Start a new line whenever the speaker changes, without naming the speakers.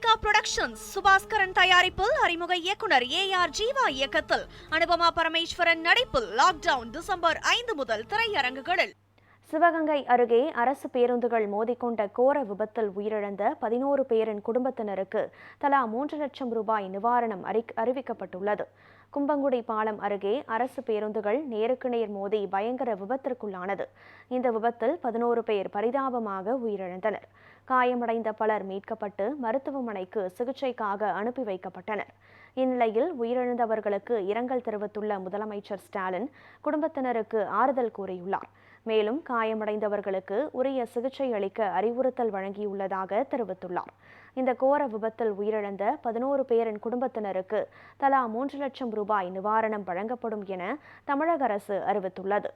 Lyca productions Subaskaran தயாரிப்பில் அறிமுக இயக்குனர் ஏஆர் ஜீவா இயக்கத்தில் அனுபமா பரமேஸ்வரன் நடிப்பில் லாக்டவுன் டிசம்பர் 5 முதல் திரையரங்குகளில்.
சிவகங்கை அருகே அரசு பேருந்துகள் மோதிக்கொண்ட கோர விபத்தில் உயிரிழந்த 11 பேரின் குடும்பத்தினருக்கு தலா 3 லட்சம் ரூபாய் நிவாரணம் அறிவிக்கப்பட்டுள்ளது. கும்பங்குடி பாலம் அருகே அரசு பேருந்துகள் நேருக்கு நேர் மோதி பயங்கர விபத்திற்குள்ளானது. இந்த விபத்தில் 11 பேர் பரிதாபமாக உயிரிழந்தனர். காயமடைந்த பலர் மீட்கப்பட்டு மருத்துவமனைக்கு சிகிச்சைக்காக அனுப்பி வைக்கப்பட்டனர். இந்நிலையில் உயிரிழந்தவர்களுக்கு இரங்கல் தெரிவித்துள்ள முதலமைச்சர் ஸ்டாலின் குடும்பத்தினருக்கு ஆறுதல் கூறியுள்ளார். மேலும் காயமடைந்தவர்களுக்கு உரிய சிகிச்சை அளிக்க அறிவுறுத்தல் வழங்கியுள்ளதாக தெரிவித்துள்ளார். இந்த கோர விபத்தில் உயிரிழந்த 11 பேரின் குடும்பத்தினருக்கு தலா 3 லட்சம் ரூபாய் நிவாரணம் வழங்கப்படும் என தமிழக அரசு அறிவித்துள்ளது.